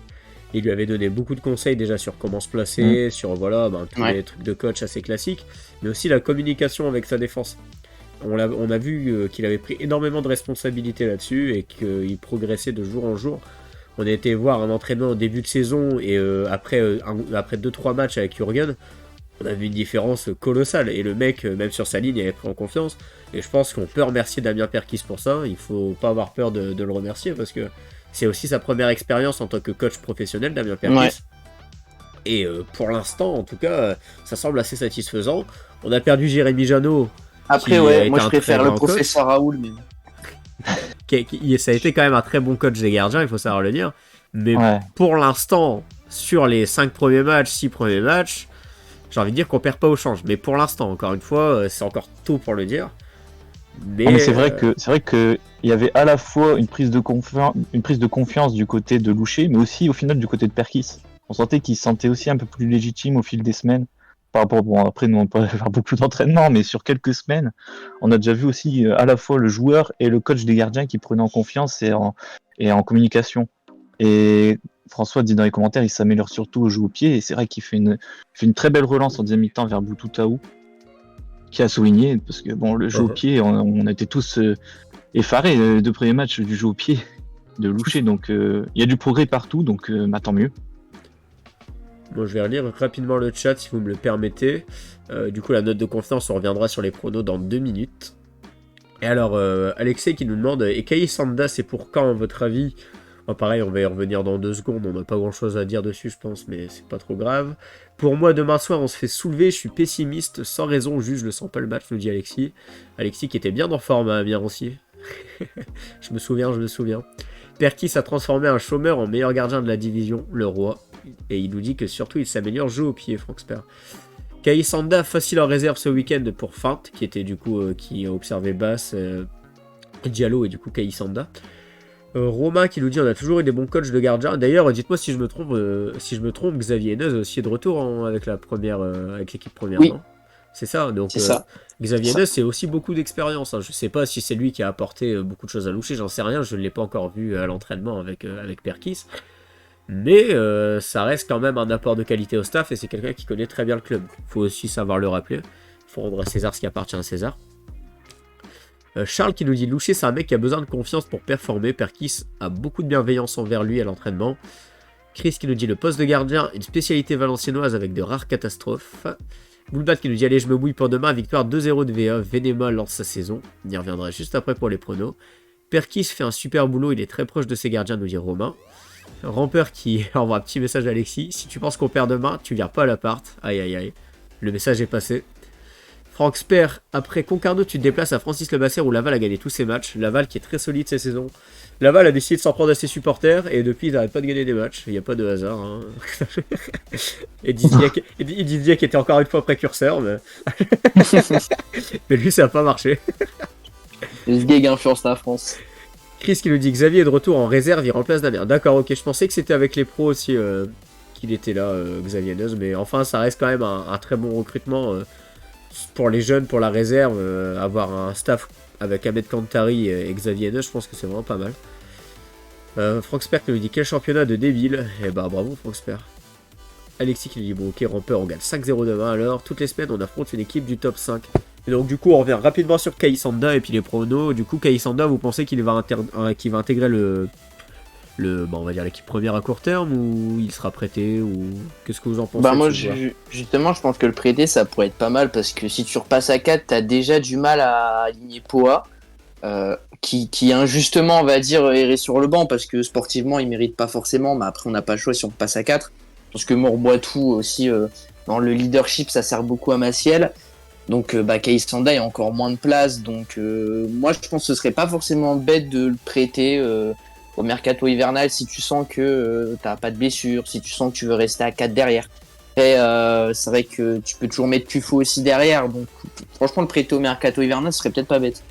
Il lui avait donné beaucoup de conseils déjà sur comment se placer, sur voilà, tous les trucs de coach assez classiques, mais aussi la communication avec sa défense. On a vu qu'il avait pris énormément de responsabilités là-dessus et qu'il progressait de jour en jour. On a été voir un entraînement au début de saison et après 2-3 matchs avec Jürgen, on a vu une différence colossale. Et le mec, même sur sa ligne, il avait pris en confiance. Et je pense qu'on peut remercier Damien Perkis pour ça. Il faut pas avoir peur de le remercier parce que c'est aussi sa première expérience en tant que coach professionnel, Damien Perkis. Ouais. Et pour l'instant, en tout cas, ça semble assez satisfaisant. On a perdu Jérémy Janot. Après, moi je préfère le professeur Raoul. Mais... ça a été quand même un très bon coach des gardiens, il faut savoir le dire. Mais pour l'instant, sur les 6 premiers matchs, j'ai envie de dire qu'on perd pas au change. Mais pour l'instant, encore une fois, c'est encore tôt pour le dire. Mais c'est vrai que il y avait à la fois une prise de confiance du côté de Loucher, mais aussi au final du côté de Perkis. On sentait qu'il se sentait aussi un peu plus légitime au fil des semaines. Par rapport, bon, après, nous, on peut faire beaucoup d'entraînement, mais sur quelques semaines, on a déjà vu aussi à la fois le joueur et le coach des gardiens qui prenaient en confiance et en communication. Et François dit dans les commentaires, il s'améliore surtout au jeu au pied, et c'est vrai qu'il fait une très belle relance en deuxième mi-temps vers Boutoutaou, qui a souligné, parce que bon, le jeu au pied, on était tous effarés les 2 premiers matchs du jeu au pied de Loucher, donc il y a du progrès partout, donc tant mieux. bon, je vais relire rapidement le chat si vous me le permettez. Du coup, la note de confiance, on reviendra sur les pronos dans 2 minutes. Et alors, Alexei qui nous demande, et Kai Sanda, c'est pour quand, à votre avis? Pareil, on va y revenir dans 2 secondes, on n'a pas grand chose à dire dessus, je pense, mais c'est pas trop grave. Pour moi, demain soir, on se fait soulever, je suis pessimiste, sans raison, juste je le sens pas le match, nous dit Alexis. Alexis qui était bien en forme à Amiens aussi. je me souviens. Perkis a transformé un chômeur en meilleur gardien de la division, le roi. Et il nous dit que surtout il s'améliore jeu au pied, Frank Sper. Kai Sanda facile en réserve ce week-end pour Feinte, qui était du coup qui a observé Bass, Diallo et du coup Kai Sanda. Romain qui nous dit on a toujours eu des bons coachs de gardiens. D'ailleurs, dites-moi si je me trompe, Xavier Henez aussi est de retour avec la première, avec l'équipe première, Oui. non? C'est ça. Donc C'est ça. Xavier Henez, c'est aussi beaucoup d'expérience. Je sais pas si c'est lui qui a apporté beaucoup de choses à Loucher, j'en sais rien. Je ne l'ai pas encore vu à l'entraînement avec Perkis. Mais ça reste quand même un apport de qualité au staff et c'est quelqu'un qui connaît très bien le club. Il faut aussi savoir le rappeler. Il faut rendre à César ce qui appartient à César. Charles qui nous dit Loucher, c'est un mec qui a besoin de confiance pour performer. Perkis a beaucoup de bienveillance envers lui à l'entraînement. Chris qui nous dit le poste de gardien, une spécialité valenciennoise avec de rares catastrophes. Boulbat qui nous dit allez, je me mouille pour demain. Victoire 2-0 de VA. Venema lance sa saison. On y reviendra juste après pour les pronos. Perkis fait un super boulot. Il est très proche de ses gardiens, nous dit Romain. Rampeur qui envoie un petit message à Alexis. Si tu penses qu'on perd demain, tu viens pas à l'appart. Aïe aïe aïe. Le message est passé. Franck Sper, après Concarneau, tu te déplaces à Francis Lebasser où Laval a gagné tous ses matchs. Laval qui est très solide cette saison. Laval a décidé de s'en prendre à ses supporters et depuis ils n'arrêtent pas de gagner des matchs. Il n'y a pas de hasard. Hein. Et Didier était encore une fois précurseur. Mais, mais lui ça n'a pas marché. Le gag influence la France. Chris qui nous dit Xavier est de retour en réserve, il remplace Damien. D'accord, ok, je pensais que c'était avec les pros aussi qu'il était là, Xavier Neuz. Mais enfin, ça reste quand même un très bon recrutement. Pour les jeunes, pour la réserve, avoir un staff avec Ahmed Kantari et Xavier Neuz, je pense que c'est vraiment pas mal. Franck Sper qui nous dit quel championnat de débile. Eh bah bravo Franck Sper. Alexis qui nous dit bon ok Rampeur, on gagne 5-0 demain alors. Toutes les semaines on affronte une équipe du top 5. Et donc du coup on revient rapidement sur Kai Sanda et puis les pronos. Du coup Kai Sanda, vous pensez qu'il va intégrer on va dire l'équipe première à court terme ou il sera prêté ou qu'est-ce que vous en pensez? Bah moi justement je pense que le prêter ça pourrait être pas mal parce que si tu repasses à 4 t'as déjà du mal à aligner Poa qui injustement on va dire errer sur le banc parce que sportivement il mérite pas forcément mais après on n'a pas le choix si on repasse à 4 parce que Morboitou aussi dans le leadership ça sert beaucoup à Maciel donc Kai Sanda a encore moins de place donc moi je pense que ce serait pas forcément bête de le prêter au mercato hivernal si tu sens que t'as pas de blessure, si tu sens que tu veux rester à 4 derrière. Et c'est vrai que tu peux toujours mettre Tufo aussi derrière, donc franchement le prêter au mercato hivernal ce serait peut-être pas bête.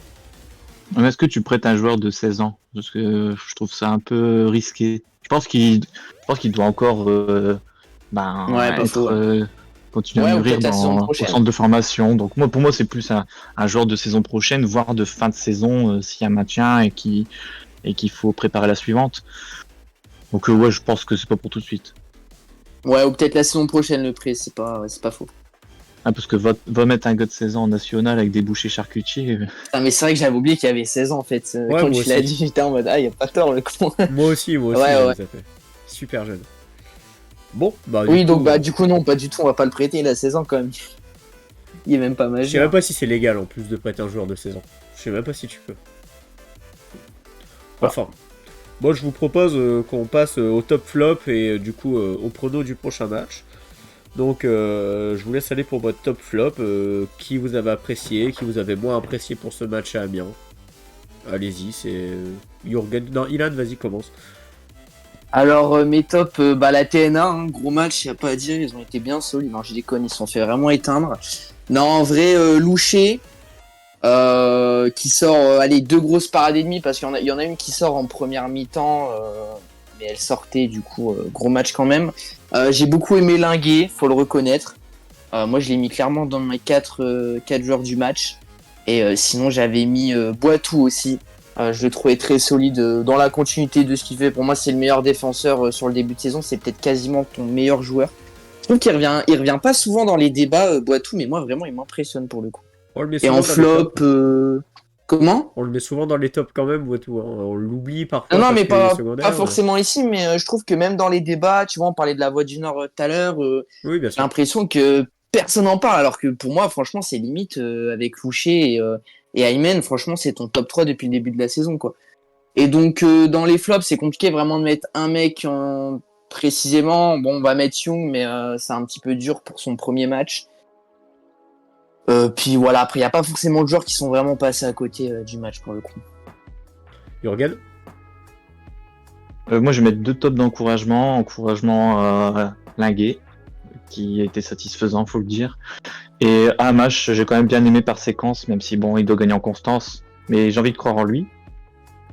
Mais est-ce que tu prêtes un joueur de 16 ans? Parce que je trouve ça un peu risqué. Je pense qu'il doit encore continuer à mûrir au centre de formation. Donc pour moi c'est plus un joueur de saison prochaine, voire de fin de saison s'il y a un maintien et qu'il faut préparer la suivante. Donc ouais, je pense que c'est pas pour tout de suite. Ouais, ou peut-être la saison prochaine le prix, c'est pas faux. Ah, parce que va mettre un gars de 16 ans en national avec des bouchers charcutiers. Ah, mais c'est vrai que j'avais oublié qu'il y avait 16 ans en fait. Ouais, quand tu l'as dit, j'étais en mode il y a pas tort le con. Moi aussi, ouais. Ça fait. Super jeune. Bon, bah oui, donc du coup non, pas du tout, on va pas le prêter, il a 16 ans quand même. Il est même pas majeur. Je sais même pas si c'est légal en plus de prêter un joueur de 16 ans. Je sais même pas si tu peux. Enfin, moi je vous propose qu'on passe au top flop et du coup au prono du prochain match. Donc je vous laisse aller pour votre top flop. Qui vous avez apprécié, qui vous avez moins apprécié pour ce match à Amiens. Allez-y, c'est Jürgen. Non, Ilan, vas-y, commence. Alors mes tops, la TNA, hein, gros match, y a pas à dire, ils ont été bien solides. Non, je déconne, ils se sont fait vraiment éteindre. Non, en vrai, Loucher, qui sort, allez, 2 grosses parades et demie, parce qu'il y en a une qui sort en première mi-temps, mais elle sortait, du coup, gros match quand même. J'ai beaucoup aimé Linguet, faut le reconnaître. Moi, je l'ai mis clairement dans mes 4 joueurs du match. Et sinon, j'avais mis Boitou aussi. Je le trouvais très solide dans la continuité de ce qu'il fait. Pour moi, c'est le meilleur défenseur sur le début de saison. C'est peut-être quasiment ton meilleur joueur. Je trouve qu'il revient pas souvent dans les débats, Boitou, mais moi, vraiment, il m'impressionne pour le coup. On le met Et souvent en dans les flop, tops. comment? On le met souvent dans les tops quand même, Boitou, hein. On l'oublie parfois Non, parce mais qu'il est pas secondaire. forcément ici, mais je trouve que même dans les débats, tu vois, on parlait de la Voix du Nord tout à l'heure, Oui, bien j'ai sûr. l'impression que personne n'en parle, alors que pour moi, franchement, c'est limite avec Loucher et Aymen, franchement, c'est ton top 3 depuis le début de la saison, quoi. Et donc, dans les flops, c'est compliqué vraiment de mettre un mec précisément. Bon, on va mettre Young, mais c'est un petit peu dur pour son premier match. Puis voilà, après, il n'y a pas forcément de joueurs qui sont vraiment passés à côté du match pour le coup. Jurgen? Moi, je vais mettre 2 tops d'encouragement. Encouragement Linguet, qui a été satisfaisant, faut le dire. Et Hamash, j'ai quand même bien aimé par séquence, même si bon, il doit gagner en constance. Mais j'ai envie de croire en lui.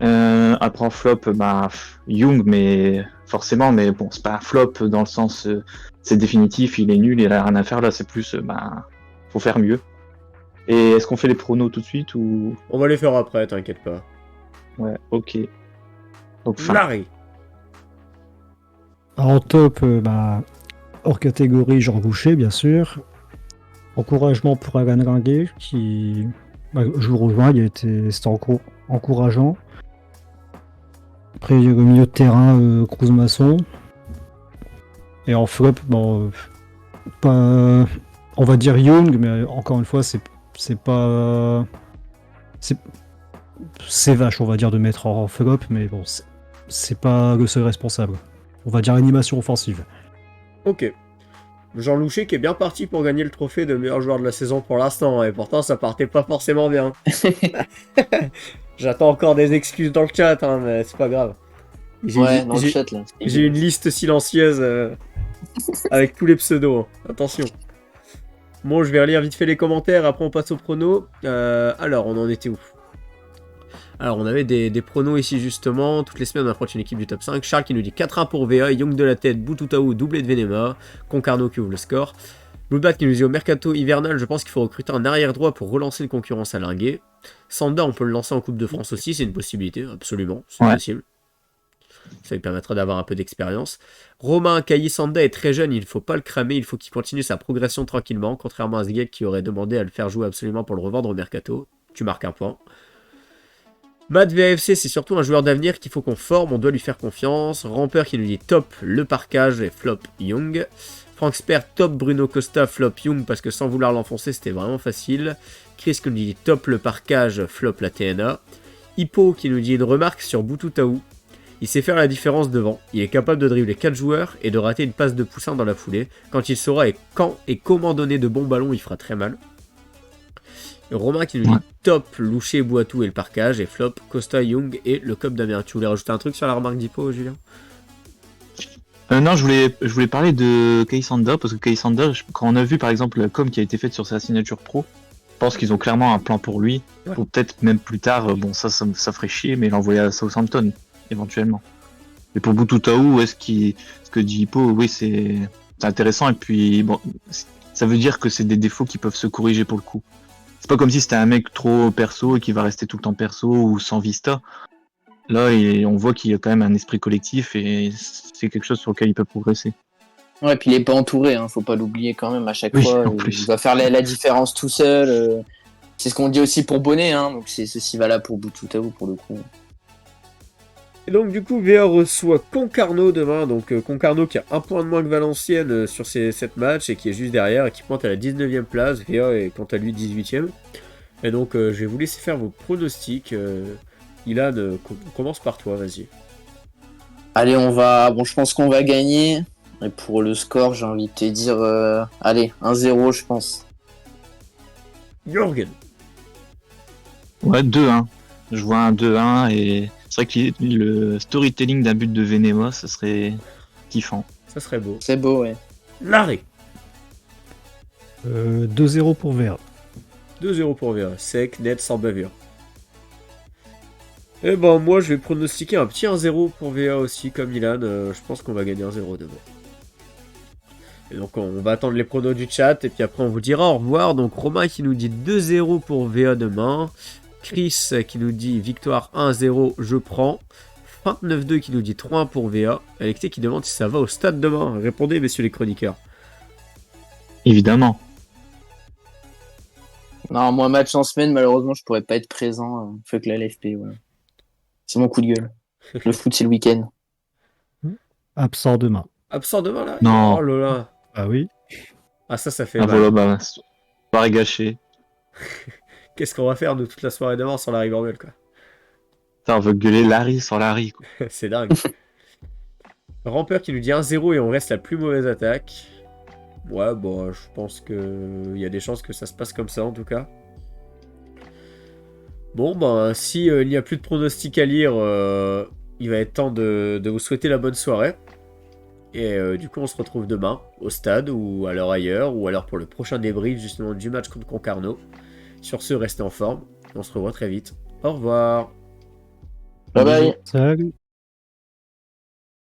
Après en flop, Young, mais forcément, mais bon, c'est pas un flop dans le sens c'est définitif, il est nul, il a rien à faire là, c'est plus faut faire mieux. Et est-ce qu'on fait les pronos tout de suite ou On va les faire après, t'inquiète pas. ouais, ok. Donc fin. Larry. En top, hors catégorie, Jean Boucher, bien sûr. Encouragement pour Alan Ringuet, qui, je vous rejoins, c'était encourageant. Après, au milieu de terrain, Cruz Masson. Et en flop, pas, on va dire Young, mais encore une fois, c'est pas. C'est vache, on va dire, de mettre en flop, mais bon, c'est pas le seul responsable. On va dire animation offensive. Ok. Jean Loucher qui est bien parti pour gagner le trophée de meilleur joueur de la saison pour l'instant, et pourtant ça partait pas forcément bien. J'attends encore des excuses dans le chat, hein, mais c'est pas grave. Ouais, dans le chat là. J'ai une liste silencieuse avec tous les pseudos, hein. Attention. Bon, je vais relire vite fait les commentaires, après on passe au prono. Alors, on en était où? Alors, on avait des pronos ici justement. Toutes les semaines, on approche une équipe du top 5. Charles qui nous dit 4-1 pour VA, Young de la tête, Boututaou, doublé de Venema, Concarneau qui ouvre le score. Bloodbat qui nous dit au mercato hivernal, je pense qu'il faut recruter un arrière droit pour relancer une concurrence à Linguet. Sanda, on peut le lancer en Coupe de France aussi, c'est une possibilité, absolument, c'est possible. Ça lui permettra d'avoir un peu d'expérience. Romain Kayi Sanda est très jeune, il ne faut pas le cramer, il faut qu'il continue sa progression tranquillement, contrairement à Zgek qui aurait demandé à le faire jouer absolument pour le revendre au mercato. Tu marques un point. Matt VAFC, c'est surtout un joueur d'avenir qu'il faut qu'on forme, on doit lui faire confiance. Ramper qui nous dit top le parkage et flop Young. Frank Sper, top Bruno Costa, flop Young parce que sans vouloir l'enfoncer c'était vraiment facile. Chris qui nous dit top le parkage, flop la TNA. Hippo qui nous dit une remarque sur Boututaou. Il sait faire la différence devant, il est capable de dribbler 4 joueurs et de rater une passe de poussin dans la foulée. Quand il saura et quand et comment donner de bons ballons, il fera très mal. Romain qui nous dit top, Loucher, Boitou et le parkage, et flop, Costa, Young et le Cop d'Amérique. Tu voulais rajouter un truc sur la remarque d'Hippo, Julien? Non, je voulais parler de Kaysanda, parce que Kaysanda, quand on a vu par exemple la com qui a été faite sur sa signature pro, je pense qu'ils ont clairement un plan pour lui, pour peut-être même plus tard, bon ça ferait chier, mais l'envoyer à Southampton, éventuellement. Et pour Boututaou, ce que dit Hippo, oui c'est intéressant, et puis bon, ça veut dire que c'est des défauts qui peuvent se corriger pour le coup. C'est pas comme si c'était un mec trop perso et qui va rester tout le temps perso ou sans vista. Là, on voit qu'il y a quand même un esprit collectif et c'est quelque chose sur lequel il peut progresser. Ouais, puis il est pas entouré, hein, faut pas l'oublier quand même à chaque fois. En plus. Il va faire la différence tout seul. C'est ce qu'on dit aussi pour Bonnet, hein, donc c'est ceci valable pour Boututaou pour le coup. Et donc du coup, VA reçoit Concarneau demain, donc Concarneau qui a un point de moins que Valenciennes sur ces 7 matchs et qui est juste derrière et qui pointe à la 19e place. VA est quant à lui 18e. Et donc je vais vous laisser faire vos pronostics. Ilan, on commence par toi, vas-y. Allez, je pense qu'on va gagner. Et pour le score, j'ai envie de te dire, allez, 1-0 je pense. Jürgen. Ouais, 2-1. Je vois un 2-1 et c'est vrai que le storytelling d'un but de Venema, ça serait kiffant. Ça serait beau. C'est beau, ouais. Larry. 2-0 pour VA. 2-0 pour VA. Sec, net, sans bavure. Et ben moi je vais pronostiquer un petit 1-0 pour VA aussi comme Milan. Je pense qu'on va gagner 1-0 demain. Et donc on va attendre les pronos du chat et puis après on vous dira au revoir. Donc Romain qui nous dit 2-0 pour VA demain. Chris qui nous dit victoire 1-0 je prends. 29-2 qui nous dit 3-1 pour VA. Alexis qui demande si ça va au stade demain. Répondez messieurs les chroniqueurs. Évidemment. Non, moi, match en semaine, malheureusement, je pourrais pas être présent. Fuck la LFP, voilà. C'est mon coup de gueule. Le foot, c'est le week-end. Absent demain. Absent demain là. Non. Oh là là. Ah oui. Ah ça fait Ah mal. voilà, bah, soirée gâchée. Qu'est-ce qu'on va faire de toute la soirée demain sans la ribambelle quoi. Putain, on veut gueuler Larry sur Larry, quoi. C'est dingue. Rampeur qui nous dit 1-0 et on reste la plus mauvaise attaque. Ouais, bon, je pense que il y a des chances que ça se passe comme ça en tout cas. Bon, ben, si il n'y a plus de pronostics à lire, il va être temps de vous souhaiter la bonne soirée. Et du coup, on se retrouve demain au stade ou alors ailleurs, ou alors pour le prochain débrief justement du match contre Concarneau. Sur ce, restez en forme. On se revoit très vite. Au revoir. Bye bye. Salut.